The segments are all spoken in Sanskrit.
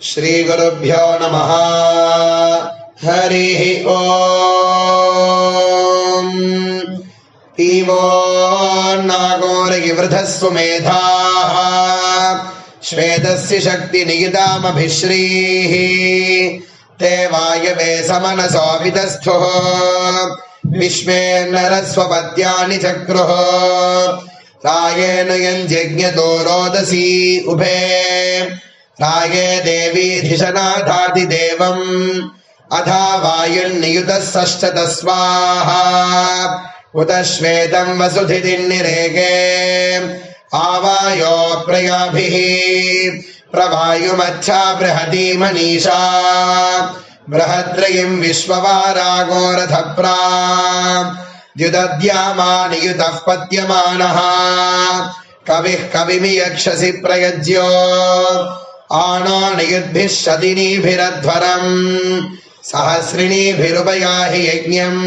श्रीगुरुभ्यो नमः। हरिः ओम्। पीवो नागोरगिवृधः सुमेधाः श्वेतस्य शक्तिनिगितामभिश्रीः ते वायवे समनसोऽभितस्थुः विश्वे नरस्वपद्यानि चक्रुः रायेण यञ्जज्ञतो रोदसी उभे राये देवी धिषनाथादिदेवम् अथा वायुर्नियुतः षष्ठत स्वाहा उत श्वेतं वसुधिर्निरेगे आवायो प्रयाभिः प्रवायुमच्छा बृहती मनीषा बृहद्रयिं विश्ववारागोरथप्रा द्युदद्यामानियुतः पद्यमानः कविः कविमियक्षसि प्रयज्यो आनो नियुद्भिः शतिनीभिरध्वरम् सहस्रिणीभिरुपयाहि यज्ञम्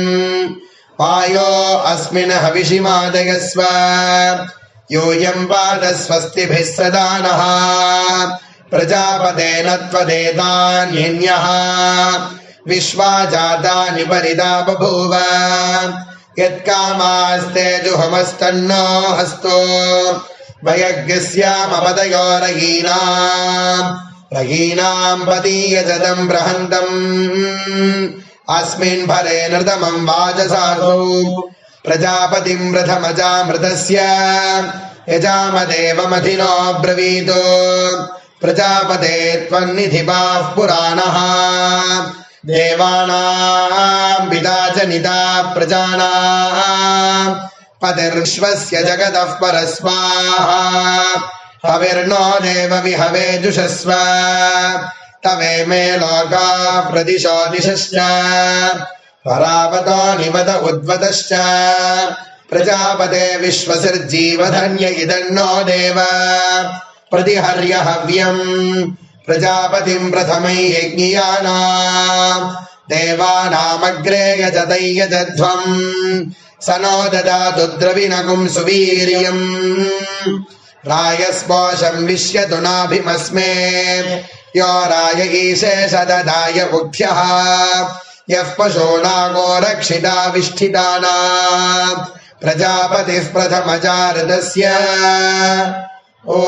वायो अस्मिन् हविषिमादयस्व यूयम् पादस्वस्तिभिः सदा नः प्रजापतेन त्वदेतान्यन्यः विश्वा जातानि परिदा बभूव यत्कामास्ते जुहमस्तन्नो हस्तो वयज्ञस्यामपदयो रहीनाम् पतीयजदम् बृहन्तम् अस्मिन् भरे नृतमम् वाजसासौ प्रजापतिम् रथमजामृतस्य यजामदेवमधिनो ब्रवीतो प्रजापते त्वन्निधिपाः पुराणः देवानाम् पिता च निता प्रजानाम् पतिर्विश्वस्य जगतः परस्वाहा हविर्नो देव विहवे जुषस्व तवे मे लोका प्रदिशो दिशश्च परावतो निवद उद्वतश्च प्रजापते विश्वसिर्जीवधन्य इदन्नो देव प्रतिहर्य हव्यम् प्रजापतिम् प्रथमै यज्ञियानाम् देवानामग्रे यजतै यजध्वम् स नो ददातु द्रविणगुम् सुवीर्यम् रायस्पोषम् विश्यतु नाभिमस्मे यो राय ईशे सददाय बुद्ध्यः यः पशूनागो रक्षिताविष्ठितानाम् प्रजापतिः प्रथमजारदस्य ओ